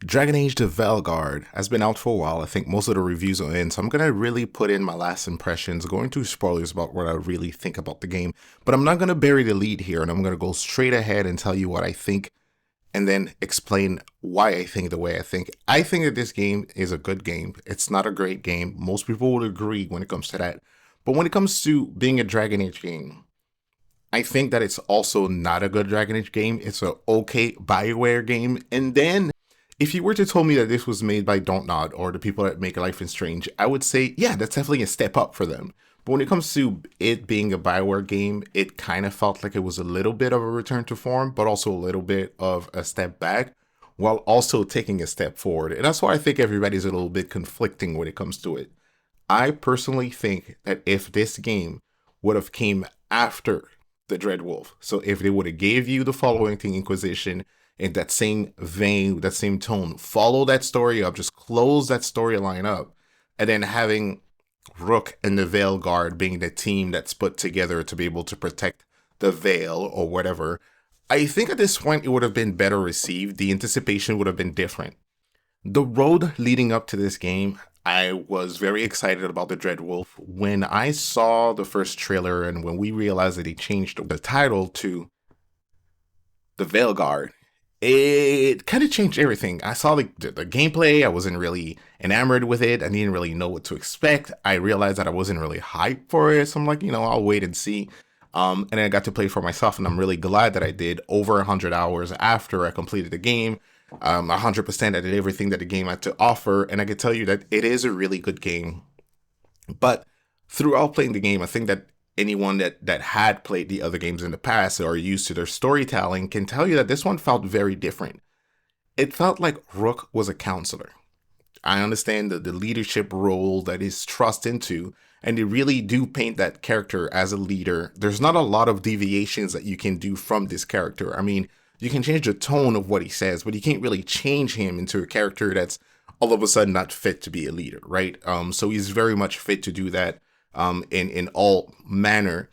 Dragon Age the Veilguard has been out for a while. I think most of the reviews are in, so I'm gonna really put in my last impressions, going through spoilers about what I really think about the game. But I'm not gonna bury the lead here, and I'm gonna go straight ahead and tell you what I think, and then explain why I think the way I think. I think that this game is a good game. It's not a great game. Most people would agree when it comes to that. But when it comes to being a Dragon Age game, I think that it's also not a good Dragon Age game. It's a okay BioWare game. And then if you were to tell me that this was made by Don't Nod or the people that make Life is Strange, I would say, yeah, that's definitely a step up for them. But when it comes to it being a BioWare game, it kind of felt like it was a little bit of a return to form, but also a little bit of a step back, while also taking a step forward. And that's why I think everybody's a little bit conflicting when it comes to it. I personally think that if this game would have came after the Dreadwolf, so if they would have gave you the following thing, Inquisition, in that same vein, that same tone, follow that story up, just close that storyline up, and then having Rook and the Veilguard being the team that's put together to be able to protect the Veil or whatever, I think at this point it would have been better received. The anticipation would have been different. The road leading up to this game, I was very excited about the Dreadwolf. When I saw the first trailer and when we realized that he changed the title to the Veilguard, it kind of changed everything. I saw the gameplay. I wasn't really enamored with it. I didn't really know what to expect. I realized that I wasn't really hyped for it. So I'm like, I'll wait and see. And then I got to play for myself, and I'm really glad that I did. Over 100 hours after I completed the game. 100% I did everything that the game had to offer, and I can tell you that it is a really good game. But throughout playing the game, I think that anyone that had played the other games in the past or used to their storytelling can tell you that this one felt very different. It felt like Rook was a counselor. I understand the leadership role that is thrust into, and they really do paint that character as a leader. There's not a lot of deviations that you can do from this character. I mean, you can change the tone of what he says, but you can't really change him into a character that's all of a sudden not fit to be a leader, right? So he's very much fit to do that in all manner.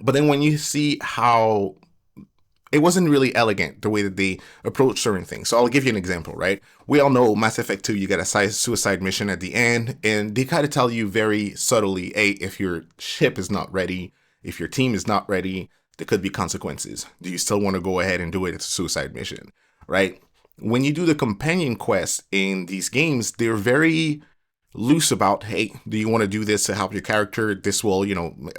But then when you see how it wasn't really elegant the way that they approach certain things. So I'll give you an example, right? We all know Mass Effect 2, you get a suicide mission at the end, and they kind of tell you very subtly, hey, if your ship is not ready, if your team is not ready, there could be consequences. Do you still want to go ahead and do it? It's a suicide mission, right? When you do the companion quests in these games, they're very loose about, hey, do you want to do this to help your character? This will,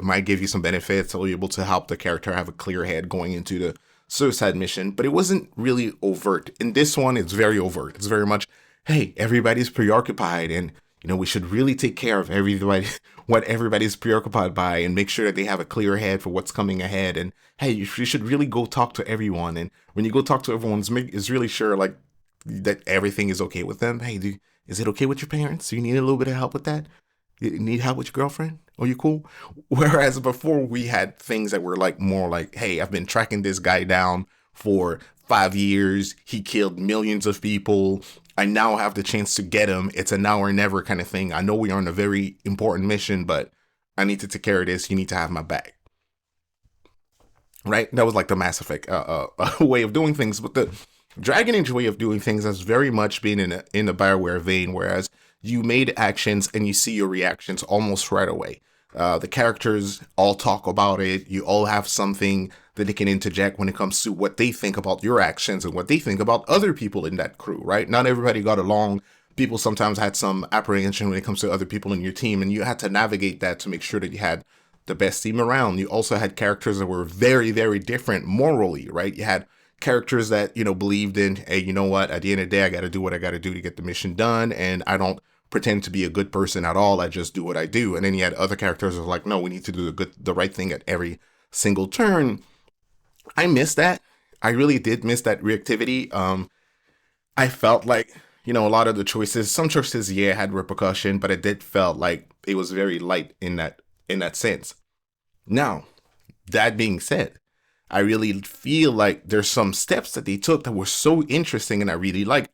might give you some benefits. It'll be able to help the character have a clear head going into the suicide mission, but it wasn't really overt. In this one, it's very overt. It's very much, hey, everybody's preoccupied, and we should really take care of everybody, what everybody's preoccupied by, and make sure that they have a clear head for what's coming ahead. And hey, you should really go talk to everyone. And when you go talk to everyone, it's really sure like that everything is okay with them. Hey, is it okay with your parents? Do you need a little bit of help with that? You need help with your girlfriend? Are you cool? Whereas before we had things that were like more like, hey, I've been tracking this guy down for 5 years. He killed millions of people. I now have the chance to get him. It's a now or never kind of thing. I know we are on a very important mission, but I need to take care of this. You need to have my back. Right? That was like the Mass Effect way of doing things. But the Dragon Age way of doing things has very much been in the BioWare vein, whereas you made actions and you see your reactions almost right away. The characters all talk about it. You all have something that they can interject when it comes to what they think about your actions and what they think about other people in that crew, right? Not everybody got along. People sometimes had some apprehension when it comes to other people in your team, and you had to navigate that to make sure that you had the best team around. You also had characters that were very, very different morally, right? You had characters that, believed in, hey, you know what? At the end of the day, I got to do what I got to do to get the mission done, and I don't pretend to be a good person at all. I just do what I do. And then you had other characters that were like, no, we need to do the right thing at every single turn. I miss that. I really did miss that reactivity. I felt like, a lot of the choices, some choices, yeah, had repercussion, but it did felt like it was very light in that sense. Now, that being said, I really feel like there's some steps that they took that were so interesting and I really like.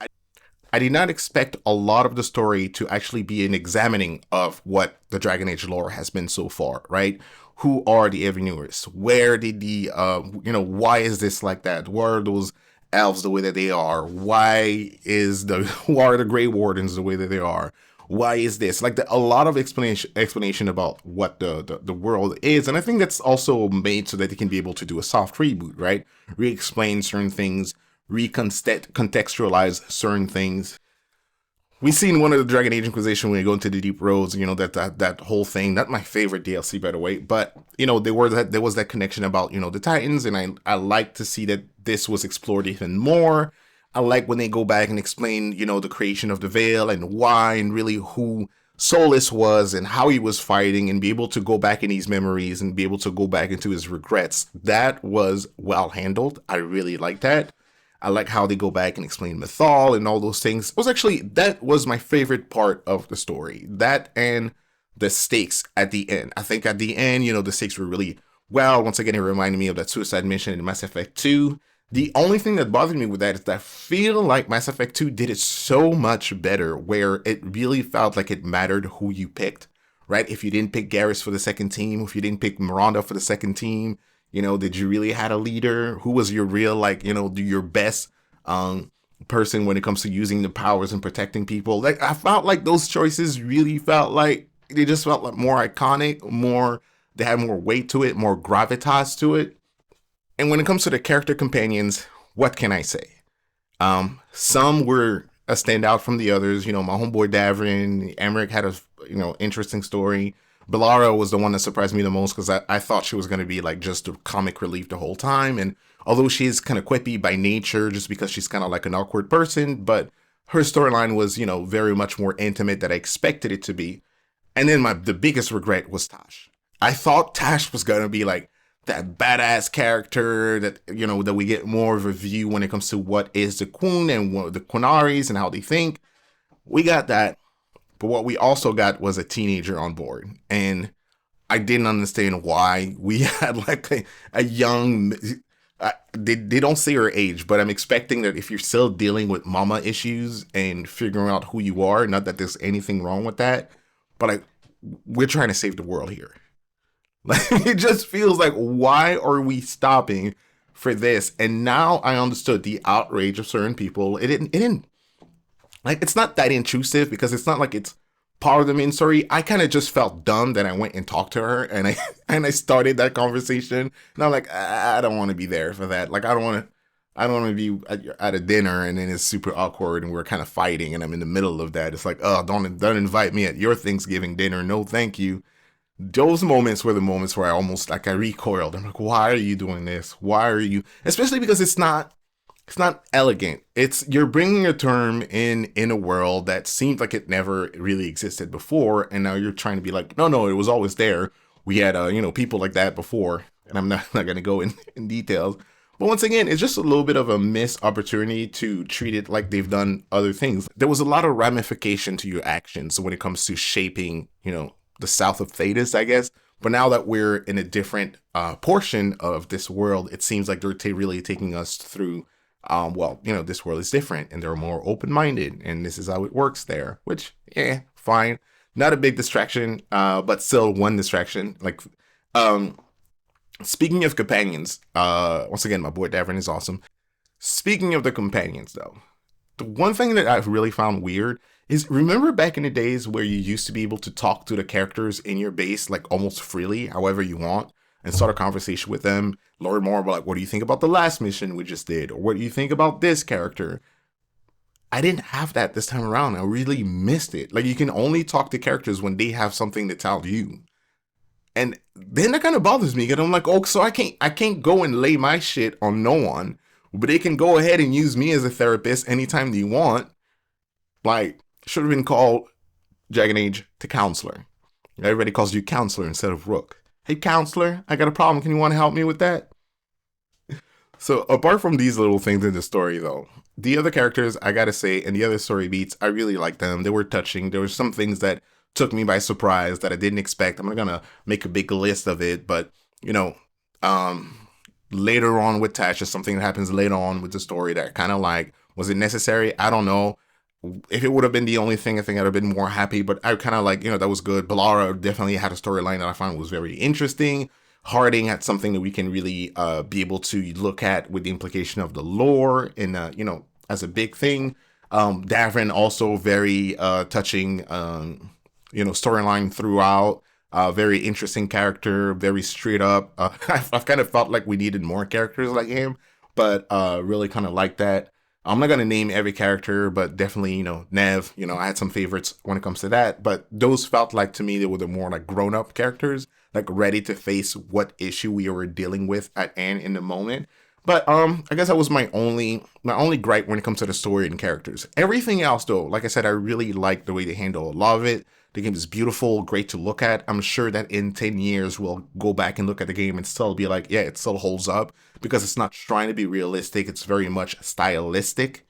I did not expect a lot of the story to actually be an examining of what the Dragon Age lore has been so far, right? Who are the Eveners? Where did why is this like that? What are those elves the way that they are? Why are the Grey Wardens the way that they are? Why is this like a lot of explanation about what the world is, and I think that's also made so that they can be able to do a soft reboot, right? Re-explain certain things, recontextualize certain things. We seen one of the Dragon Age Inquisition when you go into the Deep Roads, that whole thing. Not my favorite DLC, by the way, but there was that connection about the Titans, and I like to see that this was explored even more. I like when they go back and explain the creation of the Veil and why and really who Solus was and how he was fighting, and be able to go back in these memories and be able to go back into his regrets. That was well handled. I really like that. I like how they go back and explain Mythal and all those things. That was my favorite part of the story. That and the stakes at the end. I think at the end, the stakes were really well. Once again, it reminded me of that suicide mission in Mass Effect 2. The only thing that bothered me with that is that I feel like Mass Effect 2 did it so much better, where it really felt like it mattered who you picked, right? If you didn't pick Garrus for the second team, if you didn't pick Miranda for the second team, did you really had a leader? Who was your real, your best person when it comes to using the powers and protecting people? Like, I felt like those choices really felt like they just felt like more iconic, they had more weight to it, more gravitas to it. And when it comes to the character companions, what can I say? Some were a standout from the others. My homeboy Davrin, Emmerich had a interesting story. Bellara was the one that surprised me the most, because I thought she was going to be like just a comic relief the whole time. And although she's kind of quippy by nature, just because she's kind of like an awkward person, but her storyline was, very much more intimate than I expected it to be. And then the biggest regret was Tash. I thought Tash was going to be like that badass character that, that we get more of a view when it comes to what is the Qun and what the Quinaris and how they think. We got that. But what we also got was a teenager on board. And I didn't understand why we had like a young... They don't say her age, but I'm expecting that if you're still dealing with mama issues and figuring out who you are, not that there's anything wrong with that, but we're trying to save the world here. Like, it just feels like, why are we stopping for this? And now I understood the outrage of certain people. It didn't like, it's not that intrusive, because it's not like it's part of the main story. I kind of just felt dumb that I went and talked to her, and I started that conversation, and I'm like, I don't want to be there for that. Like, I don't want to be at a dinner and then it's super awkward and we're kind of fighting and I'm in the middle of that. It's like, oh, don't invite me at your Thanksgiving dinner. No, thank you. Those moments were the moments where I recoiled. I'm like, why are you doing this? Why are you? Especially because it's not elegant. You're bringing a term in a world that seemed like it never really existed before, and now you're trying to be like, no, it was always there. We had people like that before, and I'm not going to go in details. But once again, it's just a little bit of a missed opportunity to treat it like they've done other things. There was a lot of ramification to your actions when it comes to shaping, the South of Thetis, I guess. But now that we're in a different portion of this world, it seems like they're really taking us through, this world is different and they're more open-minded and this is how it works there, which, yeah, fine. Not a big distraction, but still one distraction. Like, speaking of companions, once again, my boy Davin is awesome. Speaking of the companions, though, the one thing that I've really found weird is, remember back in the days where you used to be able to talk to the characters in your base, like almost freely, however you want, and start a conversation with them, learn more about, like, what do you think about the last mission we just did? Or what do you think about this character? I didn't have that this time around. I really missed it. Like, you can only talk to characters when they have something to tell you. And then that kind of bothers me, because I'm like, oh, so I can't go and lay my shit on no one, but they can go ahead and use me as a therapist anytime they want. Like, should have been called Dragon Age to Counselor. Everybody calls you Counselor instead of Rook. Hey, Counselor, I got a problem. Can you want to help me with that? So, apart from these little things in the story, though, the other characters, I gotta say, and the other story beats, I really liked them. They were touching. There were some things that took me by surprise that I didn't expect. I'm not gonna make a big list of it, but, later on with Tash, is something that happens later on with the story that kind of like, was it necessary? I don't know. If it would have been the only thing, I think I'd have been more happy, but I kind of like, that was good. Bellara definitely had a storyline that I found was very interesting. Harding had something that we can really be able to look at with the implication of the lore and, as a big thing. Davin also very touching, storyline throughout. Very interesting character, very straight up. I've kind of felt like we needed more characters like him, but really kind of like that. I'm not gonna name every character, but definitely, Nev. I had some favorites when it comes to that, but those felt like to me they were the more like grown up characters, like ready to face what issue we were dealing with at hand in the moment. But I guess that was my only gripe when it comes to the story and characters. Everything else, though, like I said, I really like the way they handle a lot of it. The game is beautiful, great to look at. I'm sure that in 10 years we'll go back and look at the game and still be like, yeah, it still holds up because it's not trying to be realistic. It's very much stylistic.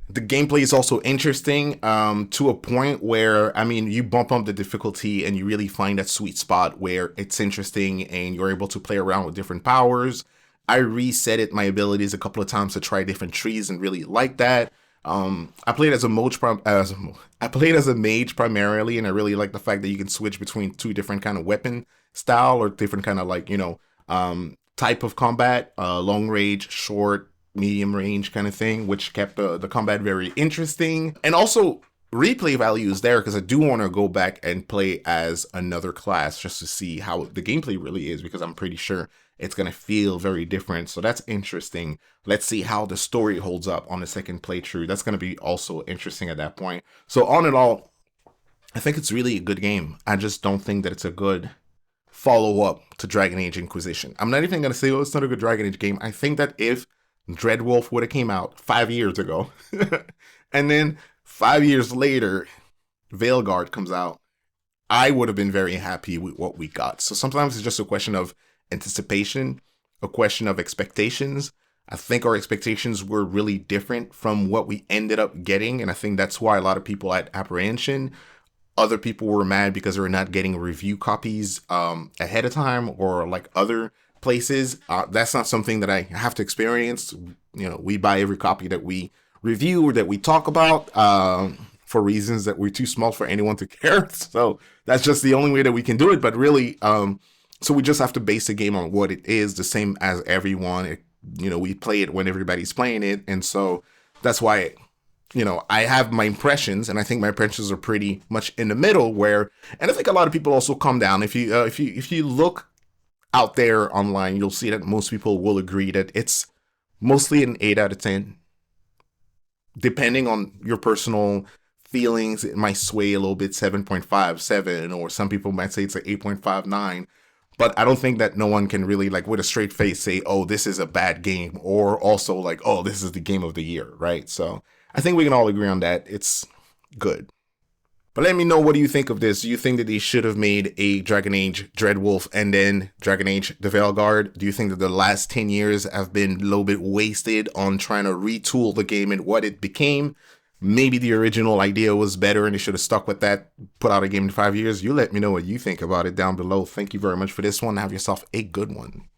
The gameplay is also interesting to a point where, I mean, you bump up the difficulty and you really find that sweet spot where it's interesting and you're able to play around with different powers. I reset it my abilities a couple of times to try different trees and really like that. I played as a I played as a mage primarily, and I really like the fact that you can switch between two different kind of weapon style or different kind of like type of combat, long range, short, medium range kind of thing, which kept the combat very interesting. And also replay value is there because I do want to go back and play as another class just to see how the gameplay really is, because I'm pretty sure it's going to feel very different. So that's interesting. Let's see how the story holds up on the second playthrough. That's going to be also interesting at that point. So on and all, I think it's really a good game. I just don't think that it's a good follow-up to Dragon Age Inquisition. I'm not even going to say, oh, it's not a good Dragon Age game. I think that if Dreadwolf would have came out 5 years ago, and then 5 years later, Veilguard comes out, I would have been very happy with what we got. So sometimes it's just a question of anticipation, a question of expectations. I think our expectations were really different from what we ended up getting, and I think that's why a lot of people had apprehension. Other people were mad because they were not getting review copies ahead of time, or like other places. That's not something that I have to experience. We buy every copy that we review or that we talk about for reasons that we're too small for anyone to care. So that's just the only way that we can do it. But really, so we just have to base the game on what it is, the same as everyone. We play it when everybody's playing it, and so that's why I have my impressions, and I think my impressions are pretty much in the middle. And I think a lot of people also come down. If you look out there online, you'll see that most people will agree that it's mostly an 8 out of 10. Depending on your personal feelings, it might sway a little bit, 7.5, 7, or some people might say it's an 8.5, 9. But I don't think that no one can really, like, with a straight face say, oh, this is a bad game, or also like, oh, this is the game of the year, right? So I think we can all agree on that. It's good. But let me know, what do you think of this? Do you think that they should have made a Dragon Age Dreadwolf and then Dragon Age the Veilguard? Do you think that the last 10 years have been a little bit wasted on trying to retool the game and what it became? Maybe the original idea was better and they should have stuck with that, put out a game in 5 years. You let me know what you think about it down below. Thank you very much for this one. Have yourself a good one.